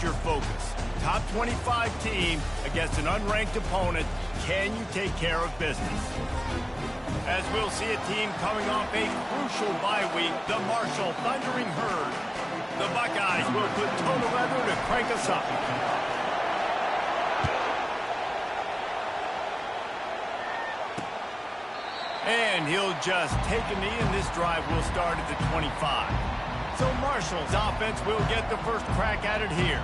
always your focus. Top 25 team against an unranked opponent. Can you take care of business? As we'll see a team coming off a crucial bye week, the Marshall Thundering Herd. The Buckeyes will put total leather to crank us up. And he'll just take a knee, and this drive will start at the 25. So Marshall's offense will get the first crack at it here.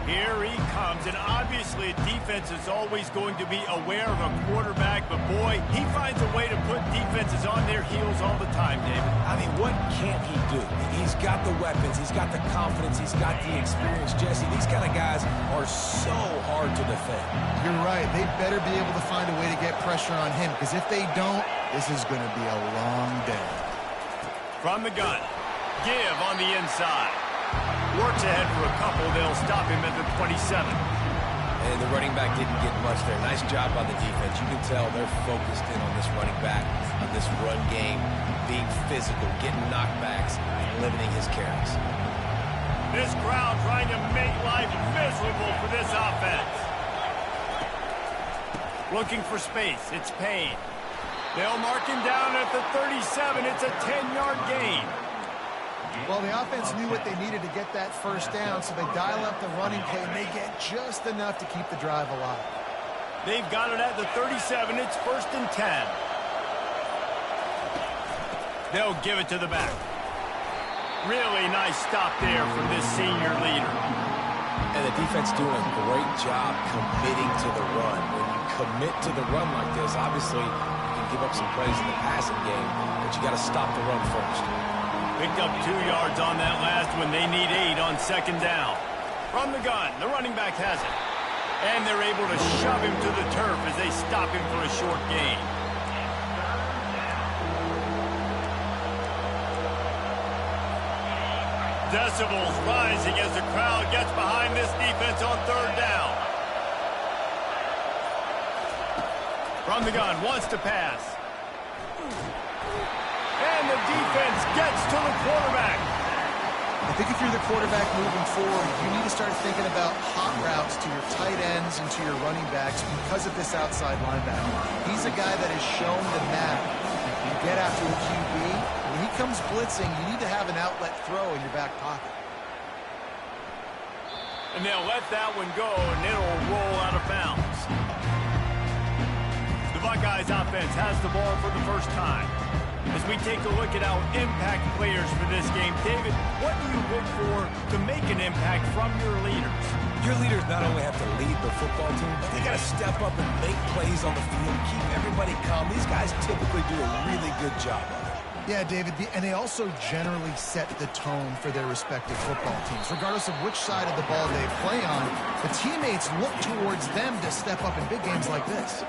Here he comes, and obviously defense is always going to be aware of a quarterback, but boy, he finds a way to put defenses on their heels all the time, David. I mean, what can't he do? He's got the weapons, he's got the confidence, he's got the experience. Jesse, these kind of guys are so hard to defend. You're right. They better be able to find a way to get pressure on him, because if they don't, this is going to be a long day. From the gun, give on the inside. Works ahead for a couple. They'll stop him at the 27. And the running back didn't get much there. Nice job by the defense. You can tell they're focused in on this running back, on this run game, being physical, getting knockbacks, and limiting his carries. This crowd trying to make life miserable for this offense. Looking for space. It's Payne. They'll mark him down at the 37. It's a 10-yard gain. Well, the offense knew what they needed to get that first down, so they dial up the running play, and they get just enough to keep the drive alive. They've got it at the 37. It's 1st and 10. They'll give it to the back. Really nice stop there from this senior leader. And the defense doing a great job committing to the run. When you commit to the run like this, obviously you can give up some plays in the passing game, but you got to stop the run first. Picked up 2 yards on that last one. They need 8 on 2nd down. From the gun, the running back has it. And they're able to shove him to the turf as they stop him for a short gain. Decibels rising as the crowd gets behind this defense on 3rd down. From the gun, wants to pass. And the defense gets to the quarterback. I think if you're the quarterback moving forward, you need to start thinking about hot routes to your tight ends and to your running backs because of this outside linebacker. He's a guy that has shown the knack. You get after a QB. When he comes blitzing, you need to have an outlet throw in your back pocket. And they'll let that one go, and it'll roll out of bounds. The Buckeyes offense has the ball for the first time. As we take a look at our impact players for this game, David, what do you look for to make an impact from your leaders? Your leaders not only have to lead the football team, but they got to step up and make plays on the field, keep everybody calm. These guys typically do a really good job of it. Yeah, David, and they also generally set the tone for their respective football teams. Regardless of which side of the ball they play on, the teammates look towards them to step up in big games like this.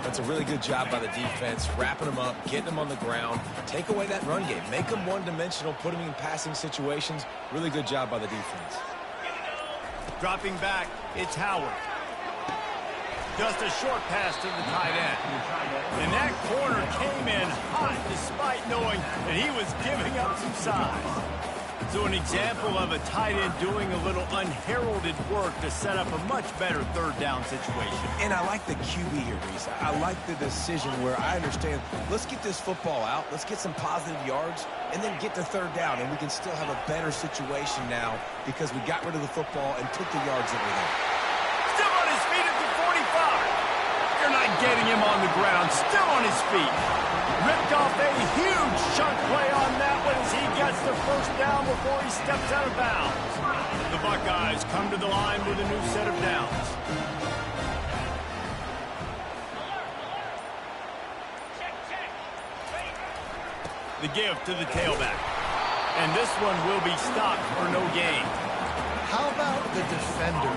That's a really good job by the defense, wrapping them up, getting them on the ground, take away that run game, make them one-dimensional, put them in passing situations. Really good job by the defense. Dropping back, it's Howard. Just a short pass to the tight end. And that corner came in hot despite knowing that he was giving up some size. So an example of a tight end doing a little unheralded work to set up a much better 3rd down situation. And I like the QB here, Reese. I like the decision where I understand, let's get this football out, let's get some positive yards, and then get to 3rd down, and we can still have a better situation now because we got rid of the football and took the yards that were there. Still on his feet at the 45. They're not getting him on the ground. Still on his feet. Ripped off a huge chunk play on that one as he gets the 1st down before he steps out of bounds. The Buckeyes come to the line with a new set of downs. The give to the tailback. And this one will be stopped for no gain. How about the defender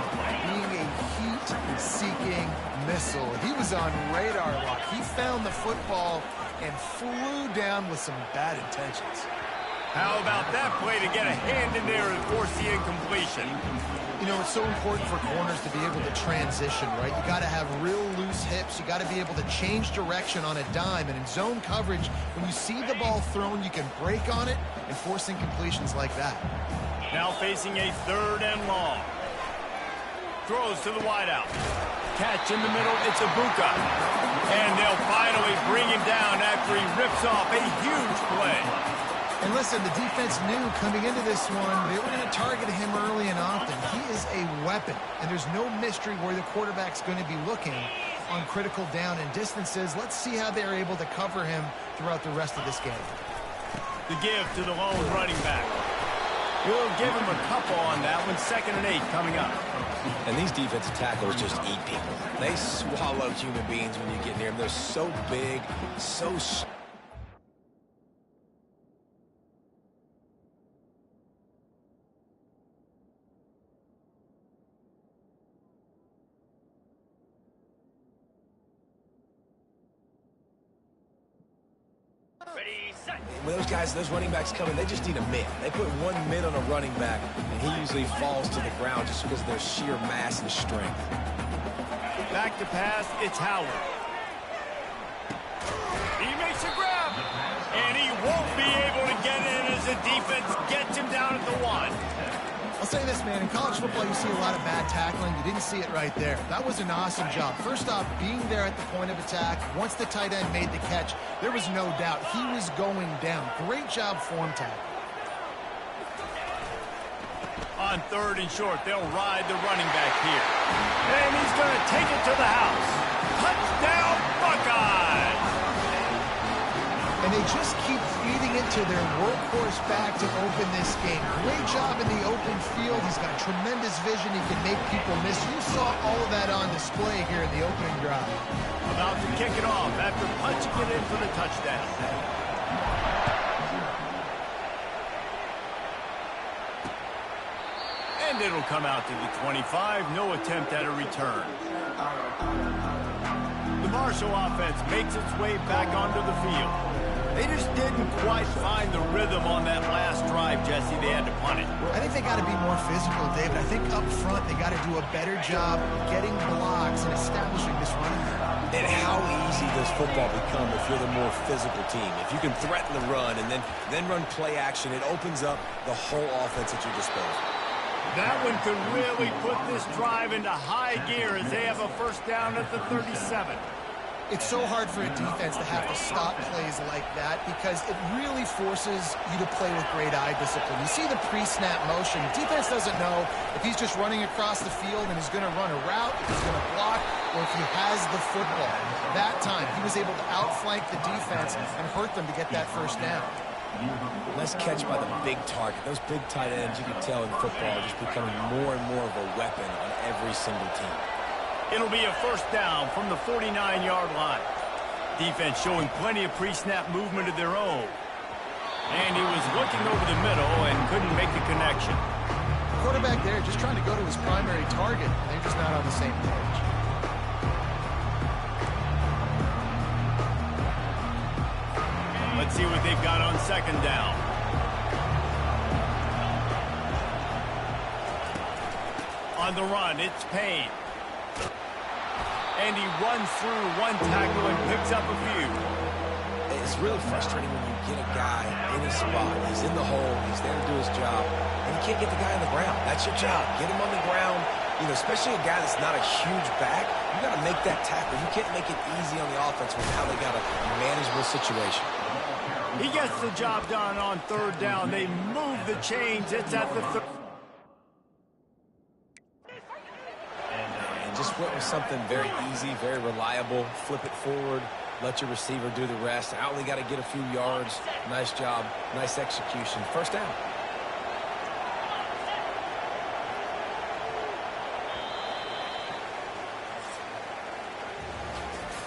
being a heat-seeking missile? He was on radar lock. He found the football and flew down with some bad intentions. How about that play to get a hand in there and force the incompletion? You know, it's so important for corners to be able to transition, right? You got to have real loose hips. You got to be able to change direction on a dime. And in zone coverage, when you see the ball thrown, you can break on it and force incompletions like that. Now facing a 3rd and long. throws to the wideout. Catch in the middle, it's Wk. And they'll finally bring him down after he rips off a huge play. And listen, the defense knew coming into this one, they were going to target him early and often. He is a weapon, and there's no mystery where the quarterback's going to be looking on critical down and distances. Let's see how they're able to cover him throughout the rest of this game. The give to the lone running back. We'll give him a couple on that one. 2nd and 8 coming up. And these defensive tackles just eat people. They swallow human beings when you get near them. They're so big, so when those guys, those running backs come in, they just need a mid. They put one mid on a running back, and he usually falls to the ground just because of their sheer mass and strength. Back to pass, it's Howard. He makes a grab, and he won't be able to get in as the defense gets him down at the 1. I'll say this, man. In college football, you see a lot of bad tackling. You didn't see it right there. That was an awesome job. First off, being there at the point of attack. Once the tight end made the catch, there was no doubt he was going down. Great job form tackle. On 3rd and short, they'll ride the running back here. And he's going to take it to the house. Touchdown, Buckeyes! And they just keep feeding into their workhorse back to open this game. Great job in the open field. He's got tremendous vision. He can make people miss. You saw all of that on display here in the opening drive. About to kick it off after punching it in for the touchdown. And it'll come out to the 25. No attempt at a return. The Marshall offense makes its way back onto the field. They just didn't quite find the rhythm on that last drive, Jesse. They had to punt it. I think they got to be more physical, David. I think up front they got to do a better job getting blocks and establishing this running game. And how easy does football become if you're the more physical team? If you can threaten the run and then run play action, it opens up the whole offense at your disposal. That one could really put this drive into high gear as they have a first down at the 37. It's so hard for a defense to have to stop plays like that because it really forces you to play with great eye discipline. You see the pre-snap motion. Defense doesn't know if he's just running across the field and he's going to run a route, if he's going to block, or if he has the football. That time, he was able to outflank the defense and hurt them to get that first down. Nice catch by the big target. Those big tight ends, you can tell in football, are just becoming more and more of a weapon on every single team. It'll be a first down from the 49-yard line. Defense showing plenty of pre-snap movement of their own. And he was looking over the middle and couldn't make the connection. The quarterback there just trying to go to his primary target, and they're just not on the same page. Let's see what they've got on 2nd down. On the run, it's Payne. And he runs through one tackle and picks up a few. It's really frustrating when you get a guy in his spot. He's in the hole. He's there to do his job. And you can't get the guy on the ground. That's your job. Get him on the ground. You know, especially a guy that's not a huge back. You got to make that tackle. You can't make it easy on the offense when now they got a manageable situation. He gets the job done on 3rd down. They move the chains. It's at the 3rd. Just went with something very easy, very reliable. Flip it forward, let your receiver do the rest. I only got to get a few yards. Nice job, nice execution. First down.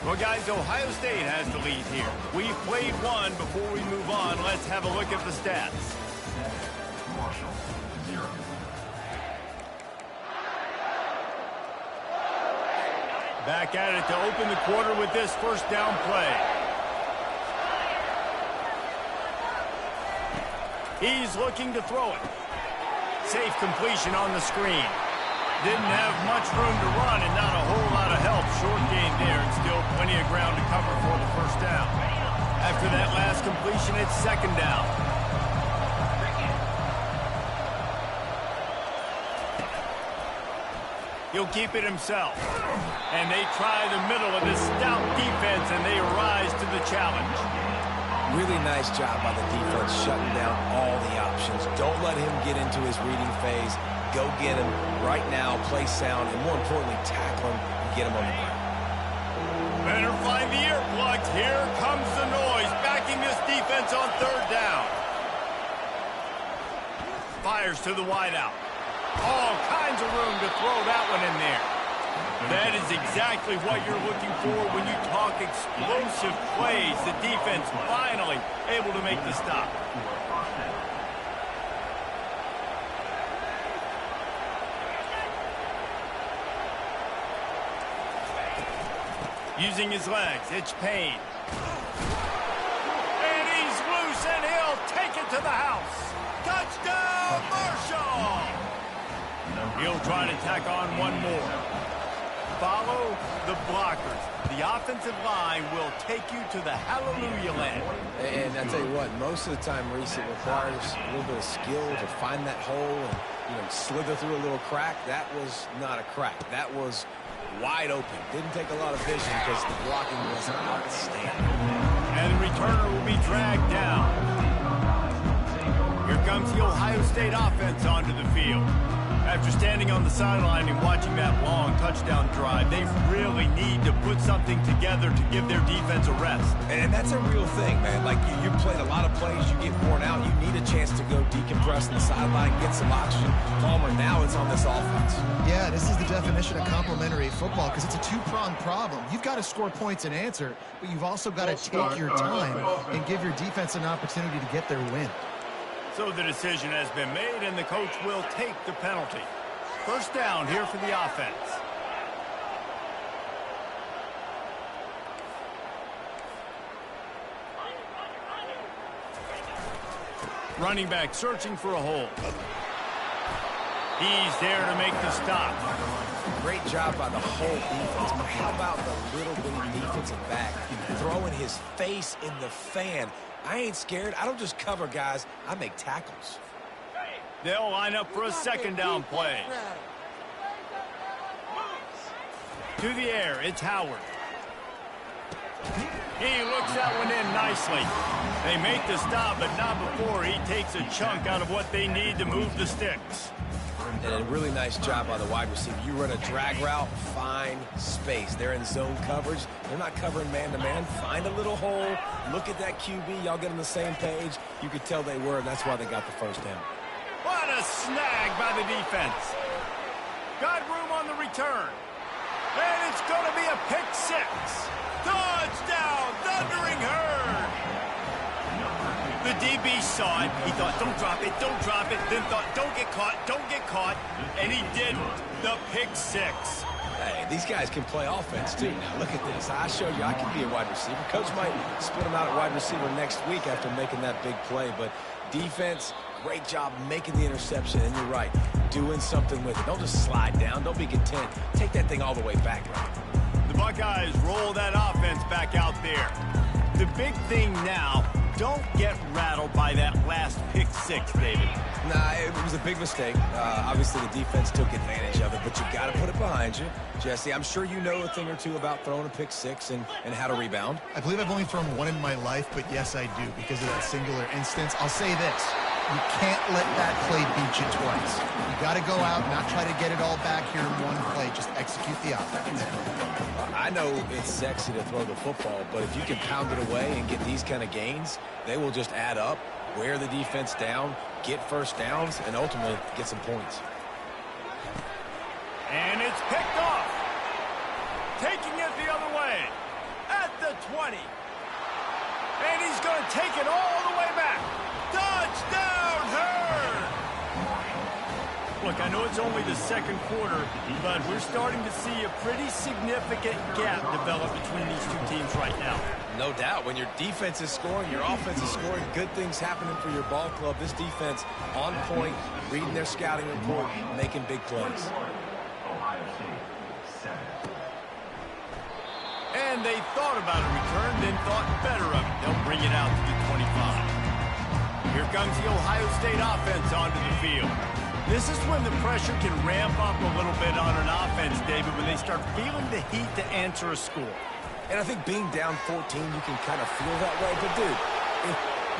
Well, guys, Ohio State has the lead here. We've played one. Before we move on, let's have a look at the stats. Back at it to open the quarter with this first down play. He's looking to throw it. Safe completion on the screen. Didn't have much room to run and not a whole lot of help. Short gain there and still plenty of ground to cover for the first down. After that last completion, it's 2nd down. He'll keep it himself. And they try the middle of this stout defense, and they rise to the challenge. Really nice job by the defense shutting down all the options. Don't let him get into his reading phase. Go get him right now, play sound, and more importantly, tackle him and get him on the ground. Better find the earplugs. Here comes the noise, backing this defense on third down. Fires to the wideout. All kinds of room to throw that one in there. That is exactly what you're looking for when you talk explosive plays. The defense finally able to make the stop. Using his legs, it's Payne. And he's loose, and he'll take it to the house. Touchdown, Marshall! He'll try to tack on one more. Follow the blockers. The offensive line will take you to the hallelujah land. And I tell you what, most of the time, Reese, it requires a little bit of skill to find that hole and, slither through a little crack. That was not a crack. That was wide open. Didn't take a lot of vision because the blocking was outstanding. And the returner will be dragged down. Here comes the Ohio State offense onto the field. After standing on the sideline and watching that long touchdown drive, they really need to put something together to give their defense a rest. And that's a real thing, man. Like, you played a lot of plays, you get worn out, you need a chance to go decompress on the sideline, get some oxygen. Palmer, now it's on this offense. Yeah, this is the definition of complementary football because it's a two-pronged problem. You've got to score points and answer, but you've also got to take your time and give your defense an opportunity to get their win. So the decision has been made, and the coach will take the penalty. First down here for the offense. Running back searching for a hole. He's there to make the stop. Great job by the whole defense, but how about the little bitty defensive back throwing his face in the fan? I ain't scared. I don't just cover guys. I make tackles. They'll line up for a second down play. To the air, it's Howard. He looks that one in nicely. They make the stop, but not before he takes a chunk out of what they need to move the sticks. And a really nice job by the wide receiver. You run a drag route, find space. They're in zone coverage. They're not covering man-to-man. Find a little hole. Look at that QB. Y'all get on the same page. You could tell they were, and that's why they got the first down. What a snag by the defense. Got room on the return. And it's going to be a pick six. Touchdown, Thundering Herd. The DB saw it. He thought, don't drop it, don't drop it. Then thought, don't get caught. And he didn't. The pick six. Hey, these guys can play offense, too. Now, look at this. I showed you I can be a wide receiver. Coach might split him out at wide receiver next week after making that big play. But defense, great job making the interception. And you're right, doing something with it. Don't just slide down. Don't be content. Take that thing all the way back. The Buckeyes roll that offense back out there. The big thing now, don't get rattled by that last pick six, David. Nah, it was a big mistake. Obviously, the defense took advantage of it, but you got to put it behind you. Jesse, I'm sure you know a thing or two about throwing a pick six and how to rebound. I believe I've only thrown one in my life, but yes, I do because of that singular instance. I'll say this. You can't let that play beat you twice. You got to go out, not try to get it all back here in one play. Just execute the offense. I know it's sexy to throw the football, but if you can pound it away and get these kind of gains, they will just add up, wear the defense down, get first downs, and ultimately get some points. And it's picked off. Taking it the other way. At the 20. And he's going to take it all the way back. Touchdown, Herd! Look, I know it's only the second quarter, but we're starting to see a pretty significant gap develop between these two teams right now. No doubt. When your defense is scoring, your offense is scoring, good things happening for your ball club. This defense on point, reading their scouting report, making big plays. And they thought about a return, then thought better of it. They'll bring it out to the 25. Here comes the Ohio State offense onto the field. This is when the pressure can ramp up a little bit on an offense maybe, when they start feeling the heat to answer a score. And I think being down 14, you can kind of feel that way. But, dude,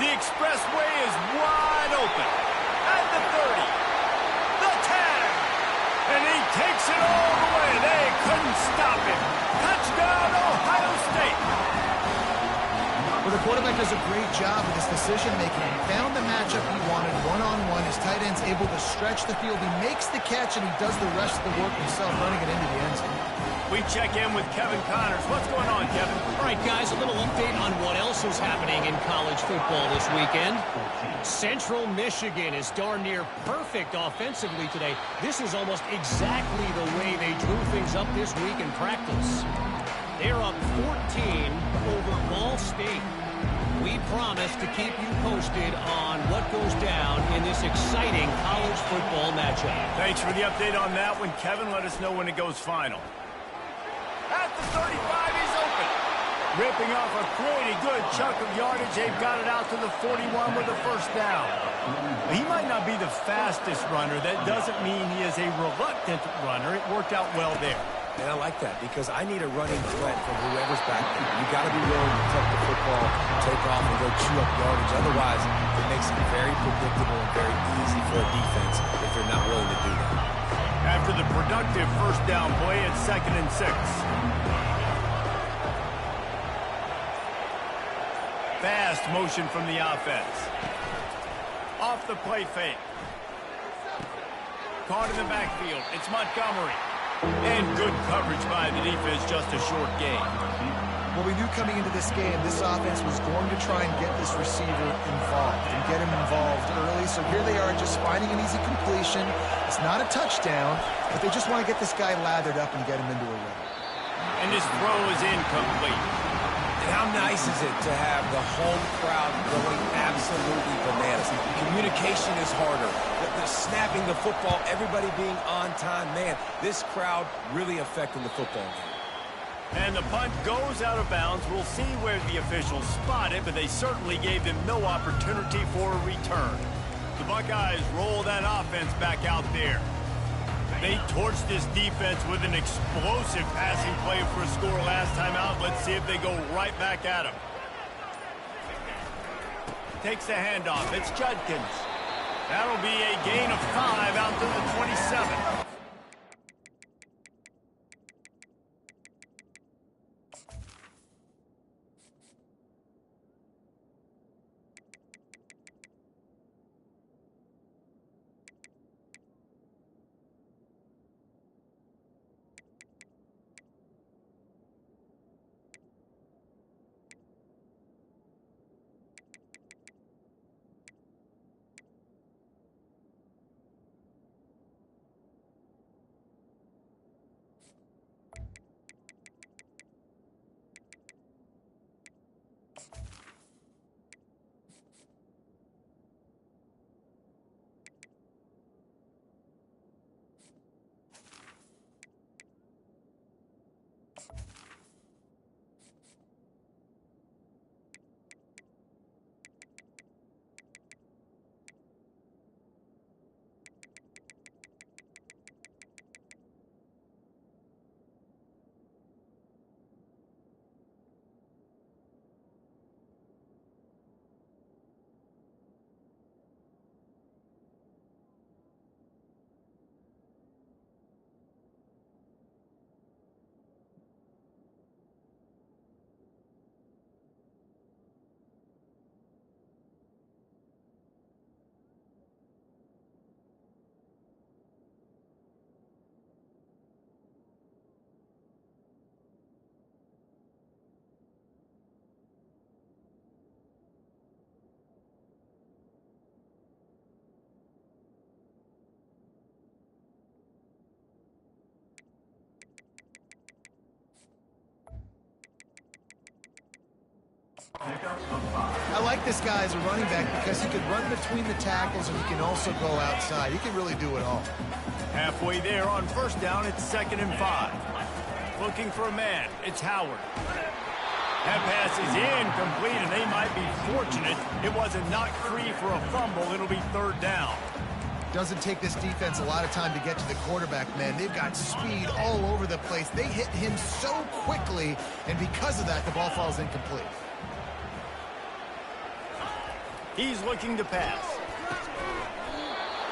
the expressway is wide open. At the 30. The 10. And he takes it all the way. They couldn't stop him. Touchdown, Ohio State. Well, the quarterback does a great job with his decision-making. He found the matchup he wanted one-on-one. His tight end's able to stretch the field. He makes the catch, and he does the rest of the work himself, running it into the end zone. We check in with Kevin Connors. What's going on, Kevin? All right, guys, a little update on what else is happening in college football this weekend. Central Michigan is darn near perfect offensively today. This is almost exactly the way they drew things up this week in practice. They're up 14 over Ball State. We promise to keep you posted on what goes down in this exciting college football matchup. Thanks for the update on that one, Kevin. Let us know when it goes final. At the 35, he's open. Ripping off a pretty good chunk of yardage. They've got it out to the 41 with a first down. He might not be the fastest runner. That doesn't mean he is a reluctant runner. It worked out well there. And I like that because I need a running threat from whoever's back there. You got to be willing to tuck the football, take off, and go chew up yardage. Otherwise, it makes it very predictable and very easy for a defense if they're not willing to do that. After the productive first down play, it's 2nd and 6. Fast motion from the offense. Off the play fake. Caught in the backfield. It's Montgomery. And good coverage by the defense, just a short gain. Well, we knew coming into this game, this offense was going to try and get this receiver involved and get him involved early. So here they are just finding an easy completion. It's not a touchdown, but they just want to get this guy lathered up and get him into a run. And this throw is incomplete. And how nice is it to have the home crowd going absolutely bananas? Communication is harder. The snapping the football, everybody being on time. Man, this crowd really affecting the football game. And the punt goes out of bounds. We'll see where the officials spot it, but they certainly gave them no opportunity for a return. The Buckeyes roll that offense back out there. They torched this defense with an explosive passing play for a score last time out. Let's see if they go right back at him. Takes the handoff. It's Judkins. That'll be a gain of 5 out to the 27. I like this guy as a running back because he can run between the tackles and he can also go outside. He can really do it all. Halfway there on first down, it's 2nd and 5. Looking for a man. It's Howard. That pass is incomplete, and they might be fortunate it wasn't knocked free for a fumble. It'll be 3rd down. Doesn't take this defense a lot of time to get to the quarterback, man. They've got speed all over the place. They hit him so quickly, and because of that, the ball falls incomplete. He's looking to pass.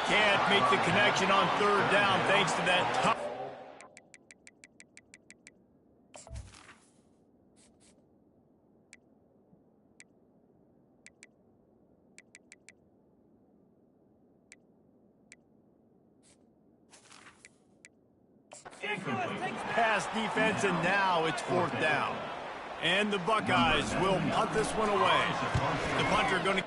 Can't make the connection on third down thanks to that tough. Pass defense, and now it's fourth down. And the Buckeyes will punt this one away. The punter going to...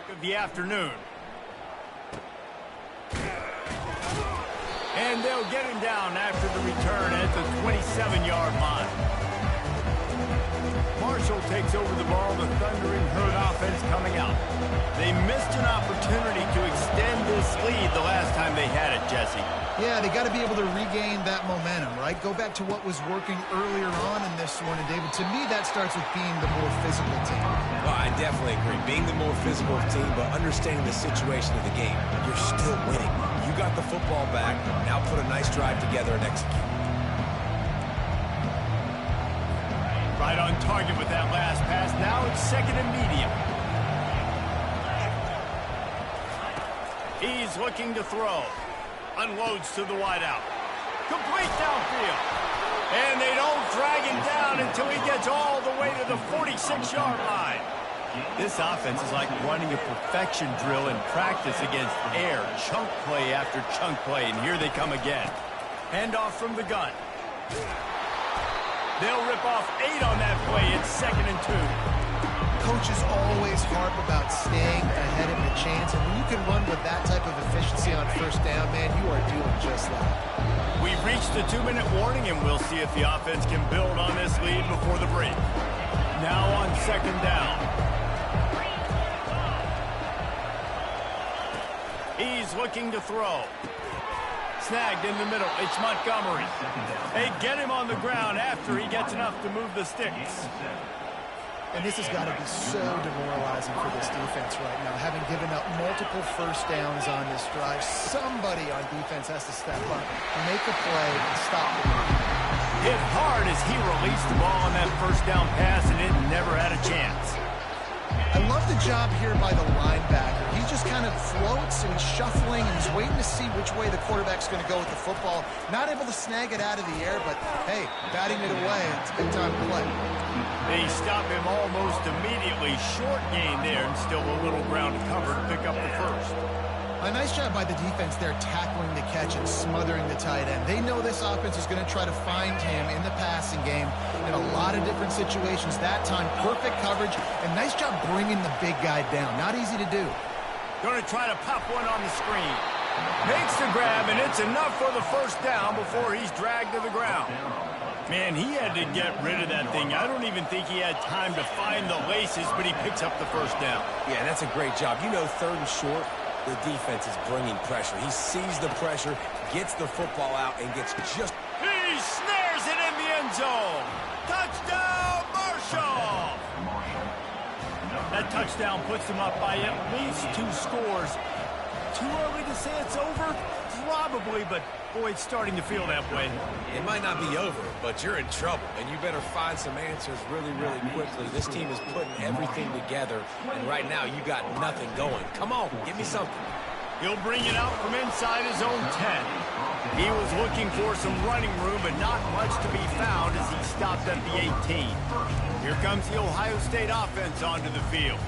of the afternoon. And they'll get him down after the return at the 27-yard line. Marshall takes over the ball, the Thundering Herd offense coming out. They missed an opportunity to extend this lead the last time they had it, Jesse. Yeah, they got to be able to regain that momentum, right? Go back to what was working earlier on in this one. And, David, to me, that starts with being the more physical team. Well, I definitely agree. Being the more physical team, but understanding the situation of the game. You're still winning. You got the football back. Now put a nice drive together and execute. Right on target with that last pass. Now it's second and medium. He's looking to throw. Unloads to the wideout. Complete downfield. And they don't drag him down until he gets all the way to the 46-yard line. This offense is like running a perfection drill in practice against air. Chunk play after chunk play, and here they come again. Handoff from the gun. They'll rip off 8 on that play. It's second and 2. Coaches always harp about staying ahead of the chains, and when you can run with that type of efficiency on first down, man, you are doing just that. We've reached the 2-minute warning, and we'll see if the offense can build on this lead before the break. Now on second down. He's looking to throw. Snagged in the middle. It's Montgomery. They get him on the ground after he gets enough to move the sticks. And this has got to be so demoralizing for this defense right now, having given up multiple first downs on this drive. Somebody on defense has to step up, make a play, and stop it. Hit hard as he released the ball on that first down pass, and it never had a chance. I love the job here by the linebacker. He just kind of floats and he's shuffling and he's waiting to see which way the quarterback's going to go with the football. Not able to snag it out of the air, but hey, batting it away, it's a big time play. They stop him almost immediately. Short gain there, and still a little ground to cover to pick up the first. A nice job by the defense there, tackling the catch and smothering the tight end. They know this offense is going to try to find him in the passing game in a lot of different situations. That time, perfect coverage, and nice job bringing the big guy down. Not easy to do. Going to try to pop one on the screen. Makes the grab, and it's enough for the first down before he's dragged to the ground. Man, he had to get rid of that thing. I don't even think he had time to find the laces, but he picks up the first down. Yeah, that's a great job. You know, third and short, the defense is bringing pressure. He sees the pressure, gets the football out, and gets just... He snares it in the end zone. Touchdown, Marshall! touchdown puts them up by at least 2 scores. Too early to say it's over? Probably, but boy, it's starting to feel that way. It might not be over, but you're in trouble, and you better find some answers really, really quickly. This team is putting everything together, and right now you got nothing going. Come on, give me something. He'll bring it out from inside his own 10. He was looking for some running room, but not much to be found as he stopped at the 18. Here comes the Ohio State offense onto the field.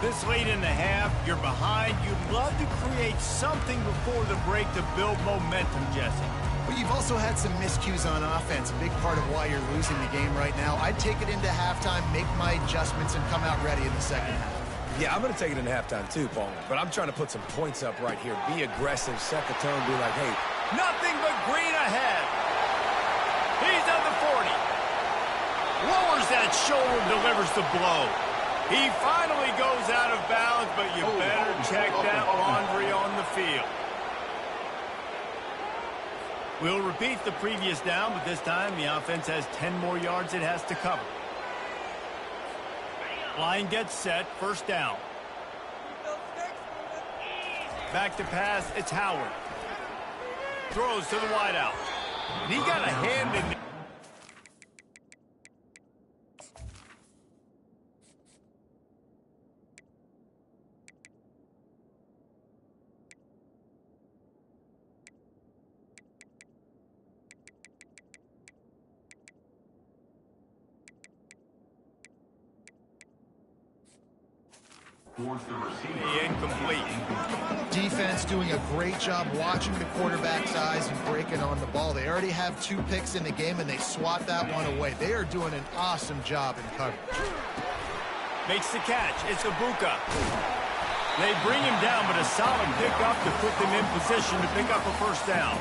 This late in the half, you're behind. You'd love to create something before the break to build momentum, Jesse. But you've also had some miscues on offense, a big part of why you're losing the game right now. I'd take it into halftime, make my adjustments, and come out ready in the second half. Yeah, I'm going to take it into halftime too, Paul. But I'm trying to put some points up right here. Be aggressive, set the tone, be like, hey. Nothing but green ahead. He's at the 40. Lowers that shoulder, delivers the blow. He finally goes out of bounds, but you better check that laundry on the field. We'll repeat the previous down, but this time the offense has 10 more yards it has to cover. Line gets set, first down. Back to pass, it's Howard. Throws to the wideout. And he got a hand in there. Incomplete. Defense doing a great job watching the quarterback's eyes and breaking on the ball. They already have 2 picks in the game, and they swat that one away. They are doing an awesome job in coverage. Makes the catch. It's Wk. They bring him down, but a solid pickup to put them in position to pick up a first down.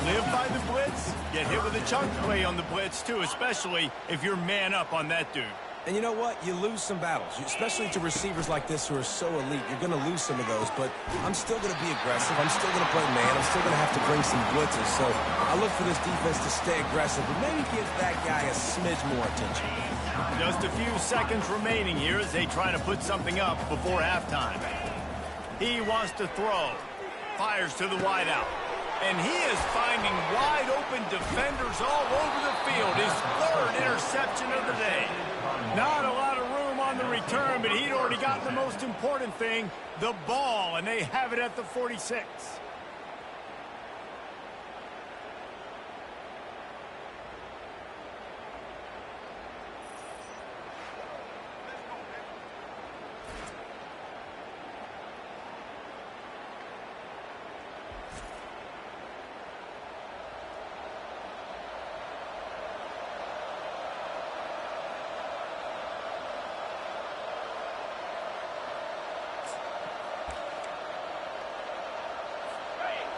Live by the blitz, get hit with a chunk play on the blitz, too, especially if you're man up on that dude. And you know what? You lose some battles, especially to receivers like this who are so elite. You're going to lose some of those, but I'm still going to be aggressive. I'm still going to play man. I'm still going to have to bring some blitzes. So I look for this defense to stay aggressive and maybe give that guy a smidge more attention. Just a few seconds remaining here as they try to put something up before halftime. He wants to throw. Fires to the wideout. And he is finding wide-open defenders all over the field. His 3rd interception of the day. Not a lot of room on the return, but he'd already got the most important thing, the ball, and they have it at the 46.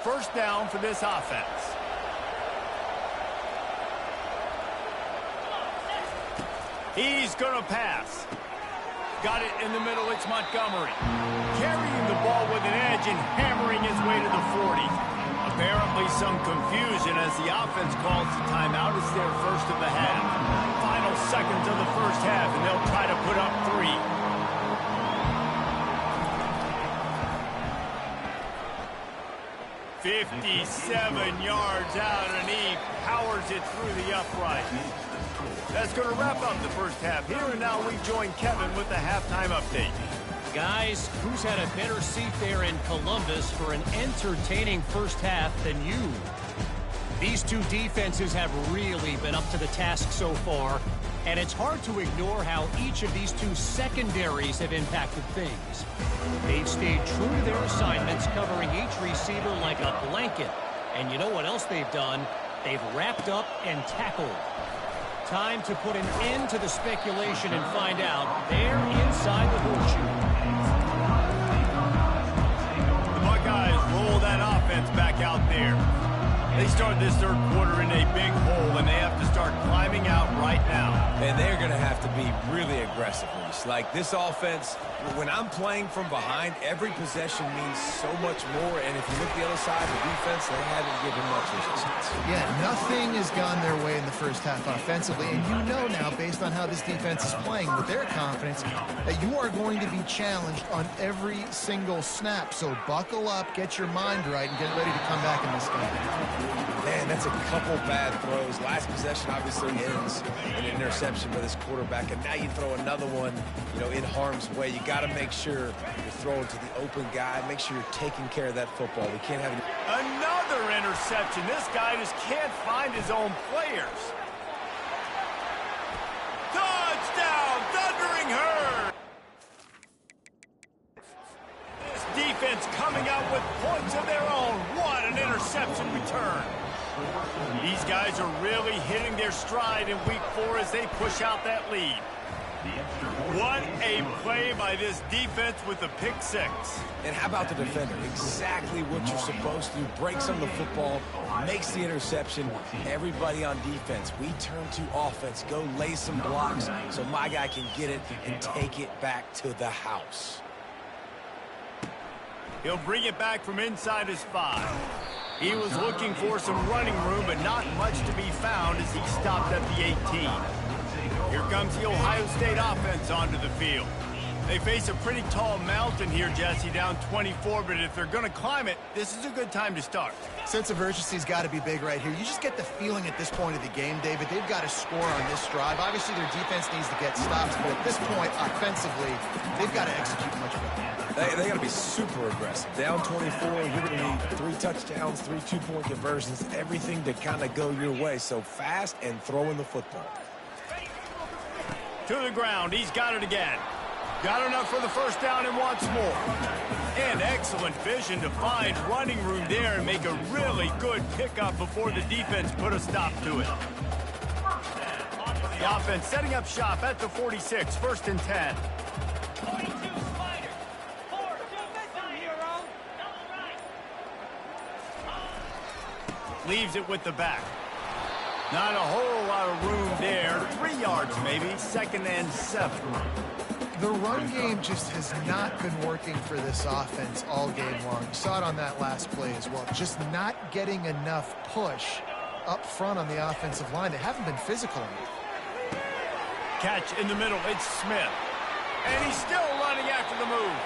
First down for this offense. He's going to pass. Got it in the middle. It's Montgomery. Carrying the ball with an edge and hammering his way to the 40. Apparently some confusion as the offense calls the timeout. It's their first of the half. Final seconds of the first half, and they'll try to put up 3. 57 yards out, and he powers it through the upright. That's going to wrap up the first half. Here and now we join Kevin with the halftime update. Guys, who's had a better seat there in Columbus for an entertaining first half than you? These two defenses have really been up to the task so far, and it's hard to ignore how each of these two secondaries have impacted things. They've stayed true to their assignments, covering each receiver like a blanket. And you know what else they've done? They've wrapped up and tackled. Time to put an end to the speculation and find out. They're inside the horseshoe. The Buckeyes roll that offense back out there. They start this third quarter in a big hole, and they have to start climbing out right now. And they're going to have to be really aggressive, Reese. Like, this offense When I'm playing from behind, every possession means so much more. And if you look the other side of the defense, they haven't given much resistance. Yeah, nothing has gone their way in the first half offensively. And you know now, based on how this defense is playing with their confidence, that you are going to be challenged on every single snap. So buckle up, get your mind right, and get ready to come back in this game. Man, that's a couple bad throws. Last possession obviously ends in an interception by this quarterback, and now you throw another one, in harm's way. You got to make sure you're throwing to the open guy. Make sure you're taking care of that football. We can't have another interception. This guy just can't find his own players. Touchdown, Thundering Herd. This defense coming out with points of their own. What an interception return. These guys are really hitting their stride in week 4 as they push out that lead. What a play by this defense with the pick 6. And how about the defender? Exactly what you're supposed to do. Breaks on the football, makes the interception. Everybody on defense, we turn to offense. Go lay some blocks so my guy can get it and take it back to the house. He'll bring it back from inside his 5. He was looking for some running room, but not much to be found as he stopped at the 18. Here comes the Ohio State offense onto the field. They face a pretty tall mountain here, Jesse, down 24, but if they're going to climb it, this is a good time to start. Sense of urgency's got to be big right here. You just get the feeling at this point of the game, David, they've got to score on this drive. Obviously, their defense needs to get stops, but at this point, offensively, they've got to execute much better. They got to be super aggressive. Down 24, you're going to need 3 touchdowns, 3 two-point conversions, everything to kind of go your way. So fast and throwing the football. To the ground, he's got it again. Got enough for the first down and wants more. And excellent vision to find running room there and make a really good pickup before the defense put a stop to it. The offense setting up shop at the 46, 1st and 10. Leaves it with the back. Not a whole lot of room there. 3 yards maybe, 2nd and 7. The run game just has not been working for this offense all game long. You saw it on that last play as well. Just not getting enough push up front on the offensive line. They haven't been physical enough. Catch in the middle. It's Smith. And he's still running after the move.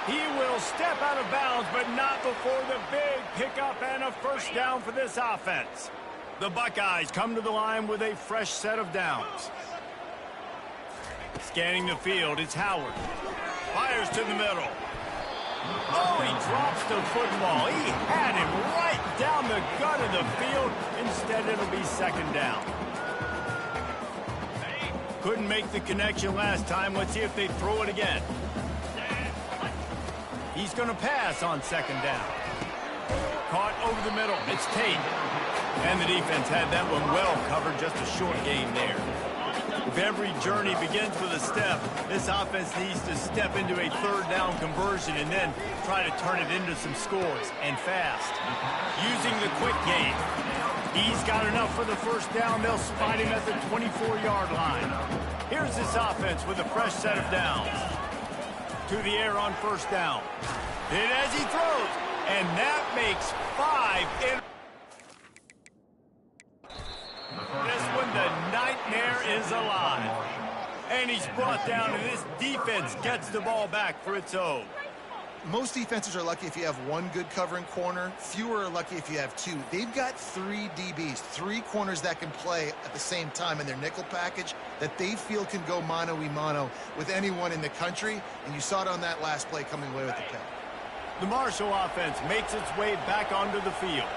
He will step out of bounds, but not before the big pickup and a first down for this offense. The Buckeyes come to the line with a fresh set of downs. Scanning the field, it's Howard. Fires to the middle. Oh, he drops the football. He had him right down the gut of the field. Instead, it'll be 2nd down. Couldn't make the connection last time. Let's see if they throw it again. He's going to pass on 2nd down. Caught over the middle. It's Tate. And the defense had that one well covered. Just a short gain there. If every journey begins with a step, this offense needs to step into a 3rd down conversion and then try to turn it into some scores, and fast. Using the quick game. He's got enough for the first down. They'll spot him at the 24-yard line. Here's this offense with a fresh set of downs. To the air on 1st down. And as he throws, and that makes 5 in. This one, the nightmare is alive. And he's brought down, and this defense gets the ball back for its own. Most defenses are lucky if you have 1 good covering corner. Fewer are lucky if you have 2. They've got 3 DBs, 3 corners that can play at the same time in their nickel package that they feel can go mano-a-mano with anyone in the country. And you saw it on that last play coming away with the pick. The Marshall offense makes its way back onto the field.